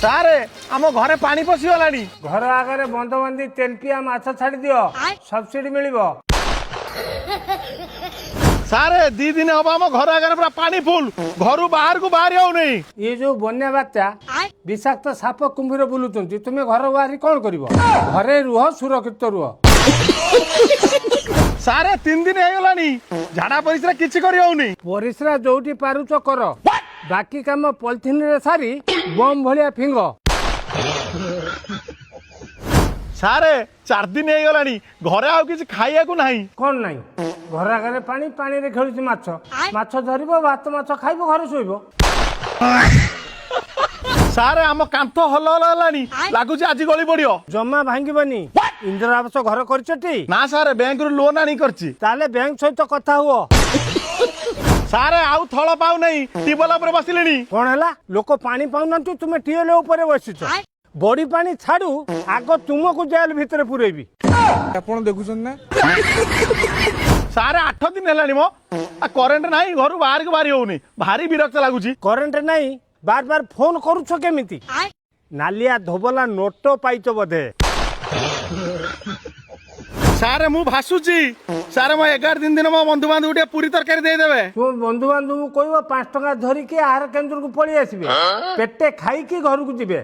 सारे आम घरे पानी पशिगलानी घर आगे बंद बांधी तेलपिया माछ छाड़ी दियो सब्सिडी मिलिबो। सारे दी दिन हम आम घर आगे पूरा पानी फुल घर बाहर को बाहरी हो नहीं। ये जो बन्या बात्या विषाक्त साप कुंभीर बुलुचंती तुमे घर बाहरी कौन करिवो? घरे रुह सुरक्षित रुह। सारे 3 दिन होगलानी झाड़ा परिश्रा किछि करि होउनी। परिश्रा जोटी पारुच कर बाकी काम पॉलिथिन रे सारी बम भलिया फिंग। सारे 4 दिन होगलानी घरे आउ किछि खाइया को नाही। कौन नाही घर आगे पानी पानी रे खेलुची माछ माछ धरिबो भात माछ खाइबो घरे शोइबो। सारे आम कांथ हल हलानी लागुची आज गली पड़ियो। जमा भांगिबनी इंदिरा आवास घर करछटी ना सारे बैंक रु लोन आनी करछि। ताले बैंक सहित कथा हुओ। सारे आउ थळ पाउ नहीं टिबल ऊपर बसिलेनी। कौन हैला लोक पानी पाउनंतु तुमे टिएल ऊपर बसिछ। बॉडी पानी छाड़ू आग तुमको जेल भितर पुरेबी। आपण देखुछन ना सारे 8 दिन हेलानी मो करेंट नाही घर बाहर को बाहरी होउनी भारी विरक्त लागुची। करेंट नहीं बार बार फोन करूछ केमिति? नालिया धोबला नोट पाइछ बधे। सारे मु भासुची सारे मो 11 दिन मो बंधु बांधव उठे पूरी तरकारी दे देबे। तू बंधु बांधव कहबो 5 टका धरिकी आहार केंद्र को पळी आसीबे पेटे खाई की घर को जिबे।